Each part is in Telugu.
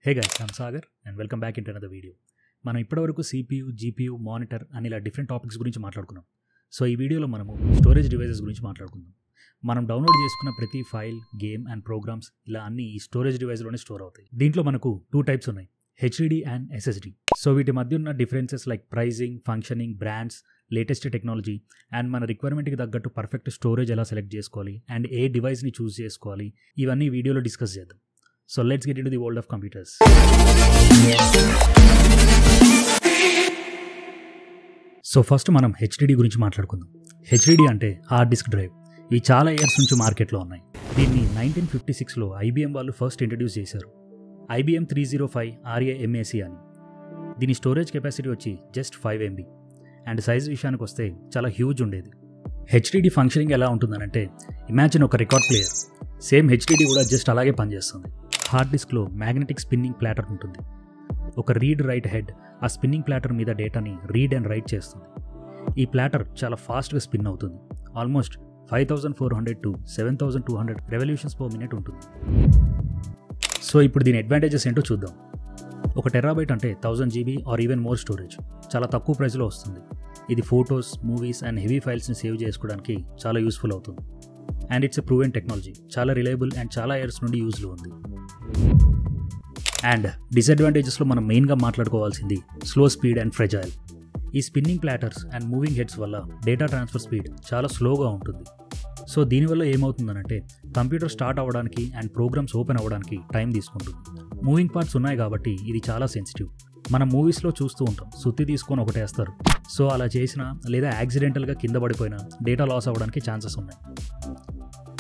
Hey guys, I'm Sagar and welcome back into another video. మనం ఇప్పటివరకు CPU, GPU, మానిటర్ అని ఇలా డిఫరెంట్ టాపిక్స్ గురించి మాట్లాడుకున్నాం. సో ఈ వీడియోలో మనము స్టోరేజ్ డివైసెస్ గురించి మాట్లాడుకుందాం. మనం డౌన్లోడ్ చేసుకున్న ప్రతి ఫైల్, గేమ్ అండ్ ప్రోగ్రామ్స్ ఇలా అన్ని ఈ స్టోరేజ్ డివైస్లోనే స్టోర్ అవుతాయి. దీంట్లో మనకు 2 టైప్స్ ఉన్నాయి, HDD అండ్ SSD. సో వీటి మధ్య ఉన్న differences like pricing, functioning, brands, latest technology and మన రిక్వైర్మెంట్కి తగ్గట్టు పర్ఫెక్ట్ స్టోరేజ్ ఎలా సెలెక్ట్ చేసుకోవాలి అండ్ ఏ డివైస్ని చూస్ చేసుకోవాలి, ఇవన్నీ వీడియోలో డిస్కస్ చేద్దాం. So let's get into the world of computers. So first మనం HDD గురించి మాట్లాడుకుందాం. HDD అంటే హార్డ్ డిస్క్ డ్రైవ్. ఇవి చాలా ఇయర్స్ నుంచి మార్కెట్లో ఉన్నాయి. దీన్ని 1956లో IBM వాళ్ళు ఫస్ట్ ఇంట్రడ్యూస్ చేశారు. IBM 305 RAMAC అని. దీని స్టోరేజ్ కెపాసిటీ వచ్చి జస్ట్ 5 MB అండ్ సైజ్ విషయానికి వస్తే చాలా హ్యూజ్ ఉండేది. HDD ఫంక్షనింగ్ ఎలా ఉంటుందనంటే, ఇమాజిన్ ఒక రికార్డ్ ప్లేయర్. సేమ్ HDD కూడా జస్ట్ అలాగే పనిచేస్తుంది. హార్డ్ డిస్క్లో మ్యాగ్నెటిక్ స్పిన్నింగ్ ప్లాటర్ ఉంటుంది. ఒక రీడ్ రైట్ హెడ్ ఆ స్పిన్నింగ్ ప్లాటర్ మీద డేటాని రీడ్ అండ్ రైట్ చేస్తుంది. ఈ ప్లాటర్ చాలా ఫాస్ట్గా స్పిన్ అవుతుంది. Almost 5400 to 7200 revolutions per minute ఉంటుంది. సో ఇప్పుడు దీని అడ్వాంటేజెస్ ఏంటో చూద్దాం. 1 టెరాబైట్ అంటే 1000 GB or even more storage. చాలా తక్కువ ప్రైస్లో వస్తుంది. ఇది ఫొటోస్, మూవీస్ అండ్ హెవీ ఫైల్స్ని సేవ్ చేసుకోవడానికి చాలా యూస్ఫుల్ అవుతుంది. And it's a proven technology, చాలా రిలయబుల్ అండ్ చాలా ఇయర్స్ నుండి యూజ్లో ఉంది. అండ్ డిసడ్వాంటేజెస్లో మనం మెయిన్గా మాట్లాడుకోవాల్సింది స్లో స్పీడ్ అండ్ ఫ్రెజైల్. ఈ spinning platters and moving heads వల్ల డేటా ట్రాన్స్ఫర్ స్పీడ్ చాలా స్లోగా ఉంటుంది. సో దీనివల్ల ఏమవుతుందనంటే, కంప్యూటర్ స్టార్ట్ అవ్వడానికి అండ్ ప్రోగ్రామ్స్ ఓపెన్ అవ్వడానికి టైం తీసుకుంటుంది. మూవింగ్ పార్ట్స్ ఉన్నాయి కాబట్టి ఇది చాలా సెన్సిటివ్. మనం మూవీస్లో చూస్తూ ఉంటాం, సుత్తి తీసుకొని ఒకటేస్తారు. సో అలా చేసినా లేదా యాక్సిడెంటల్గా కింద పడిపోయినా డేటా లాస్ అవ్వడానికి ఛాన్సెస్ ఉన్నాయి.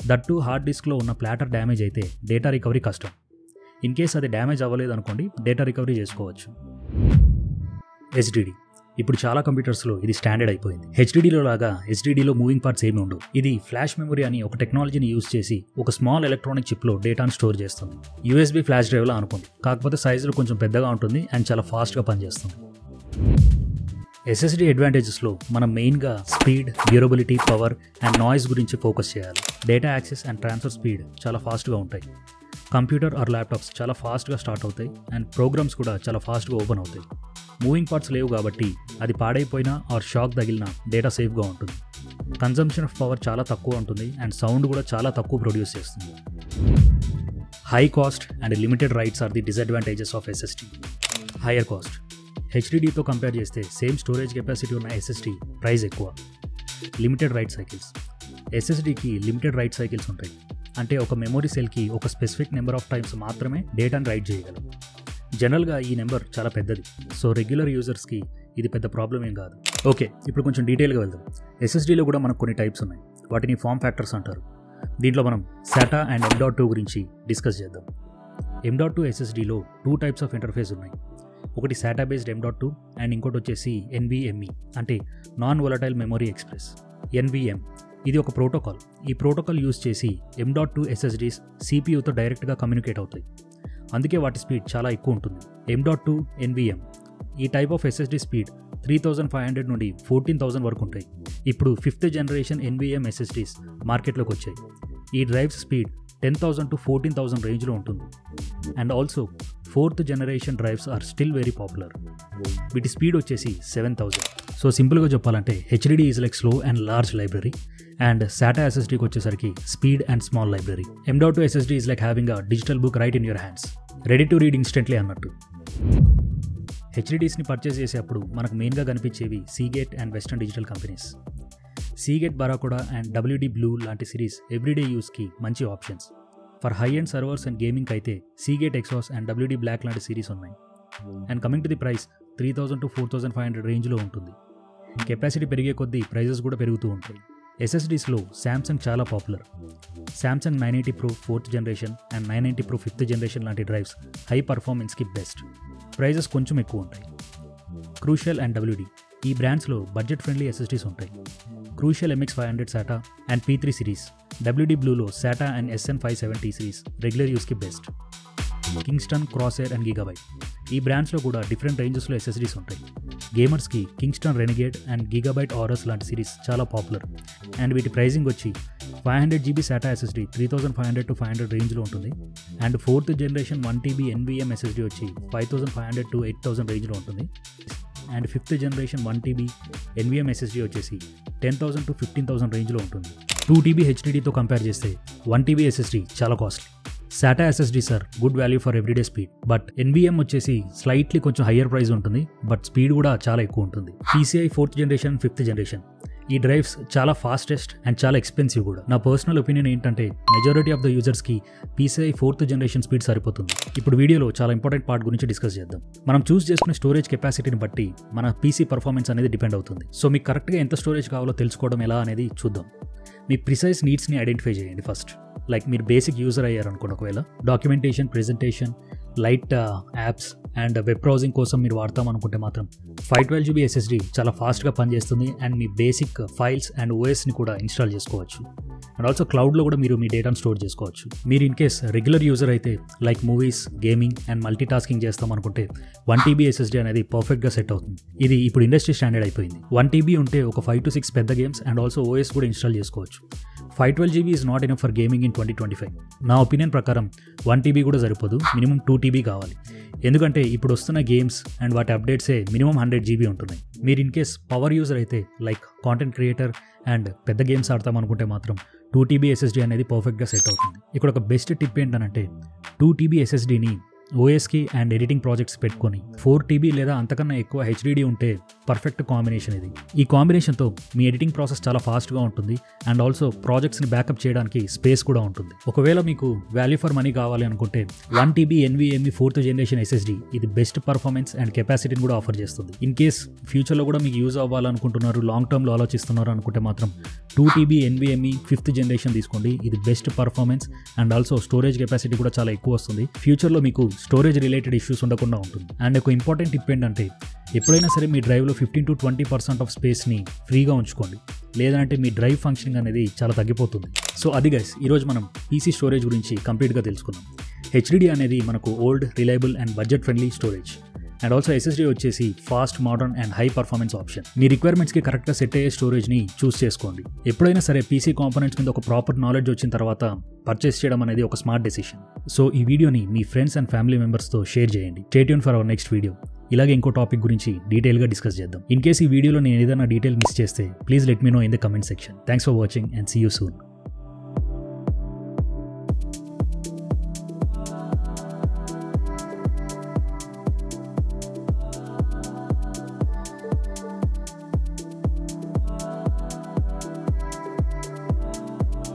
దట్టు హార్డ్ డిస్క్లో ఉన్న ప్లాటర్ డ్యామేజ్ అయితే డేటా రికవరీ కష్టం. ఇన్ కేస్ అది డ్యామేజ్ అవ్వలేదు అనుకోండి, డేటా రికవరీ చేసుకోవచ్చు. HDD ఇప్పుడు చాలా కంప్యూటర్స్లో ఇది స్టాండర్డ్ అయిపోయింది. HDDలో లాగా SSDలో మూవింగ్ పార్ట్స్ ఏమి ఉండవు. ఇది ఫ్లాష్ మెమరీ అని ఒక టెక్నాలజీని యూజ్ చేసి ఒక స్మాల్ ఎలక్ట్రానిక్ చిప్లో డేటాను స్టోర్ చేస్తుంది. USB ఫ్లాష్ డ్రైవ్లా అనుకోండి, కాకపోతే సైజులో కొంచెం పెద్దగా ఉంటుంది అండ్ చాలా ఫాస్ట్గా పనిచేస్తుంది. SSD అడ్వాంటేజెస్లో మనం మెయిన్గా speed, durability, power and noise గురించి ఫోకస్ చేయాలి. Data access and transfer speed చాలా ఫాస్ట్గా ఉంటాయి. కంప్యూటర్ ఆర్ ల్యాప్టాప్స్ చాలా ఫాస్ట్గా స్టార్ట్ అవుతాయి అండ్ ప్రోగ్రామ్స్ కూడా చాలా ఫాస్ట్గా ఓపెన్ అవుతాయి. మూవింగ్ పార్ట్స్ లేవు కాబట్టి అది పాడైపోయినా ఆర్ షాక్ తగిలినా డేటా సేఫ్గా ఉంటుంది. కన్జంప్షన్ ఆఫ్ పవర్ చాలా తక్కువ ఉంటుంది అండ్ సౌండ్ కూడా చాలా తక్కువ ప్రొడ్యూస్ చేస్తుంది. High cost and limited writes are the disadvantages of SSD. Higher cost. HDDతో కంపేర్ చేస్తే సేమ్ స్టోరేజ్ కెపాసిటీ ఉన్న SSD ప్రైస్ ఎక్కువ. Limited write cycles. SSDకి లిమిటెడ్ రైట్ సైకిల్స్ ఉంటాయి. అంటే ఒక మెమరీ సెల్కి ఒక స్పెసిఫిక్ నెంబర్ ఆఫ్ టైమ్స్ మాత్రమే డేటాను రైట్ చేయగలం. జనరల్గా ఈ నెంబర్ చాలా పెద్దది. సో రెగ్యులర్ యూజర్స్కి ఇది పెద్ద ప్రాబ్లం ఏం కాదు. ఓకే, ఇప్పుడు కొంచెం డీటెయిల్గా వెళ్దాం. SSDలో కూడా మనకు కొన్ని టైప్స్ ఉన్నాయి. వాటిని ఫామ్ ఫ్యాక్టర్స్ అంటారు. దీంట్లో మనం SATA అండ్ M.2 గురించి డిస్కస్ చేద్దాం. M.2 SSDలో 2 టైప్స్ ఆఫ్ ఇంటర్ఫేస్ ఉన్నాయి. ఒకటి SATA బేస్డ్ M.2 అండ్ ఇంకోటి వచ్చేసి NVMe అంటే non volatile memory express. NVM ఇది ఒక ప్రోటోకాల్. ఈ ప్రోటోకాల్ యూజ్ చేసి M.2 SSDs CPUతో డైరెక్ట్గా కమ్యూనికేట్ అవుతాయి. అందుకే వాటి స్పీడ్ చాలా ఎక్కువ ఉంటుంది. M.2 NVM ఈ టైప్ ఆఫ్ SSD స్పీడ్ 3500 నుండి 14000 వరకు ఉంటాయి. ఇప్పుడు 5th జనరేషన్ NVM SSDs మార్కెట్లోకి వచ్చాయి. ఈ డ్రైవ్స్ స్పీడ్ 10,000 to 14,000 రేంజ్లో ఉంటుంది. And also 4th generation drives are still very popular. వీటి స్పీడ్ వచ్చేసి 7000. సో సింపుల్గా చెప్పాలంటే HDD is like slow and large library and SATA SSDకి వచ్చేసరికి speed and small library. M.2 SSD is like having a digital book right in your hands, ready to read instantly అన్నట్టు. HDDస్ని పర్చేస్ చేసేటప్పుడు మనకు మెయిన్గా కనిపించేవి Seagate అండ్ western digital companies. Seagate Barracuda and WD Blue లాంటి సిరీస్ ఎవ్రీడే యూస్కి మంచి options. For high and servers and gaming అయితే Seagate Exos and WD Black లాంటి సిరీస్ ఉన్నాయి. And coming to the price 3000 to 4500 రేంజ్లో ఉంటుంది. కెపాసిటీ పెరిగే కొద్దీ ప్రైజెస్ కూడా పెరుగుతూ ఉంటాయి. SSDస్లో Samsung చాలా popular. Samsung 980 Pro 4th generation and 990 Pro 5th generation లాంటి డ్రైవ్స్ హై పర్ఫార్మెన్స్కి బెస్ట్. ప్రైజెస్ కొంచెం ఎక్కువ ఉంటాయి. Crucial అండ్ WD ఈ బ్రాండ్స్లో బడ్జెట్ ఫ్రెండ్లీ SSDs ఉంటాయి. Crucial MX500 SATA and P3 series, WD Blueలో SATA and SN570 series regular యూస్కి best. Kingston, Crosshair and Gigabyte ఈ బ్రాండ్స్లో కూడా డిఫరెంట్ రేంజెస్లో SSDs ఉంటాయి. గేమర్స్కి Kingston Renegade and Gigabyte Aorus లాంటి సిరీస్ చాలా పాపులర్ అండ్ వీటి ప్రైజింగ్ వచ్చి 500 GB SATA SSD 3500 to 500 రేంజ్లో ఉంటుంది. And 4th generation 1 TB NVM SSD వచ్చి 5500 to 8000 రేంజ్లో ఉంటుంది. And 5th generation 1 TB NVM SSD వచ్చేసి 10,000 to 15,000 రేంజ్లో ఉంటుంది. 2 TB HDDతో కంపేర్ చేస్తే 1 TB SSD చాలా costly. SATA SSD are good value for everyday speed, but NVM వచ్చేసి స్లైట్లీ కొంచెం హయ్యర్ ప్రైస్ ఉంటుంది, బట్ స్పీడ్ కూడా చాలా ఎక్కువ ఉంటుంది. PCI 4th generation 5th generation ఈ డ్రైవ్స్ చాలా ఫాస్టెస్ట్ అండ్ చాలా ఎక్స్పెన్సివ్ కూడా. నా పర్సనల్ ఒపీనియన్ ఏంటంటే మెజారిటీ ఆఫ్ ద యూజర్స్కి PCI 4th జనరేషన్ స్పీడ్ సరిపోతుంది. ఇప్పుడు వీడియోలో చాలా ఇంపార్టెంట్ పార్ట్ గురించి డిస్కస్ చేద్దాం. మనం చూస్ చేసుకునే స్టోరేజ్ కెపాసిటీని బట్టి మన PC పర్ఫార్మెన్స్ అనేది డిపెండ్ అవుతుంది. సో మీకు కరెక్ట్గా ఎంత స్టోరేజ్ కావాలో తెలుసుకోవడం ఎలా అనేది చూద్దాం. మీ ప్రిసైజ్ నీడ్స్ని ఐడెంటిఫై చేయండి ఫస్ట్. లైక్ మీరు బేసిక్ యూజర్ అయ్యారు అనుకోండి, ఒకవేళ documentation, presentation, light apps and web browsing కోసం మీరు వాడతాం అనుకుంటే మాత్రం 512 GB SSD చాలా ఫాస్ట్గా పనిచేస్తుంది అండ్ మీ బేసిక్ ఫైల్స్ అండ్ OSని కూడా ఇన్స్టాల్ చేసుకోవచ్చు. అండ్ ఆల్సో క్లౌడ్లో కూడా మీరు మీ డేటాను స్టోర్ చేసుకోవచ్చు. మీరు ఇన్ కేస్ రెగ్యులర్ యూజర్ అయితే like movies, gaming and multi tasking చేస్తాం అనుకుంటే 1 TB SSD అనేది పర్ఫెక్ట్గా సెట్ అవుతుంది. ఇది ఇప్పుడు ఇండస్ట్రీ స్టాండర్డ్ అయిపోయింది. 1 TB ఉంటే ఒక 5 to 6 పెద్ద గేమ్స్ అండ్ ఆల్సో OS కూడా ఇన్స్టాల్ చేసుకోవచ్చు. 512 GB is not enough for gaming in 2025. నా ఒపీనియన్ ప్రకారం 1 TB కూడా సరిపోదు, మినిమం 2 TB కావాలి. ఎందుకంటే ఇప్పుడు వస్తున్న గేమ్స్ అండ్ వాటి అప్డేట్సే మినిమం 100 GB ఉంటున్నాయి. మీరు ఇన్ కేస్ పవర్ యూజర్ అయితే లైక్ కాంటెంట్ క్రియేటర్ అండ్ పెద్ద గేమ్స్ ఆడతాం అనుకుంటే మాత్రం 2 TB SSD అనేది పర్ఫెక్ట్గా సెట్ అవుతుంది. ఇక్కడ ఒక బెస్ట్ టిప్ ఏంటంటే 2 TB SSDని OSకి అండ్ ఎడిటింగ్ ప్రాజెక్ట్స్ పెట్టుకొని 4 TB లేదా అంతకన్నా ఎక్కువ HDD ఉంటే పర్ఫెక్ట్ కాంబినేషన్ ఇది. ఈ కాంబినేషన్తో మీ ఎడిటింగ్ ప్రాసెస్ చాలా ఫాస్ట్గా ఉంటుంది అండ్ ఆల్సో ప్రాజెక్ట్స్ని బ్యాకప్ చేయడానికి స్పేస్ కూడా ఉంటుంది. ఒకవేళ మీకు వాల్యూ ఫర్ మనీ కావాలి అనుకుంటే 1 TB NVMe 4th generation SSD ఇది బెస్ట్ పర్ఫార్మెన్స్ అండ్ కెపాసిటీని కూడా ఆఫర్ చేస్తుంది. ఇన్ కేస్ ఫ్యూచర్లో కూడా మీకు యూజ్ అవ్వాలనుకుంటున్నారు, లాంగ్ టర్మ్లో ఆలోచిస్తున్నారు అనుకుంటే మాత్రం 2 TB NVMe 5th జనరేషన్ తీసుకోండి. ఇది best performance and also storage capacity కూడా చాలా ఎక్కువ వస్తుంది. ఫ్యూచర్లో మీకు స్టోరేజ్ రిలేటెడ్ ఇష్యూస్ ఉండకుండా ఉంటుంది. అండ్ ఒక ఇంపార్టెంట్ టిప్ ఏంటంటే ఎప్పుడైనా సరే మీ డ్రైవ్లో 15 to 20% ఆఫ్ స్పేస్ని ఫ్రీగా ఉంచుకోండి, లేదంటే మీ డ్రైవ్ ఫంక్షనింగ్ అనేది చాలా తగ్గిపోతుంది. సో అది గైస్, ఈరోజు మనం PC స్టోరేజ్ గురించి కంప్లీట్గా తెలుసుకున్నాం. HDD అనేది మనకు old, reliable and budget friendly storage. And also SSD వచ్చేసి fast, modern and high performance option. మీ రిక్వైర్మెంట్స్కి కరెక్ట్గా సెట్ అయ్యే స్టోరేజ్ని చూస్ చేసుకోండి. ఎప్పుడైనా సరే PC కాంపోనెంట్స్ మీద ఒక ప్రాపర్ నాలెడ్జ్ వచ్చిన తర్వాత పర్చేస్ చేయడం అనేది ఒక స్మార్ట్ డెసిషన్. సో ఈ వీడియోని మీ ఫ్రెండ్స్ అండ్ ఫ్యామిలీ మెంబర్స్తో షేర్ చేయండి. Stay tune for our next video. ఇలాగే ఇంకో టాపిక్ గురించి డీటెయిల్గా డిస్కస్ చేద్దాం. ఇన్ కేస్ ఈ వీడియోలో నేను ఏదైనా డీటెయిల్ మిస్ చేస్తే please let me know in the comment section. Thanks for watching and see you soon.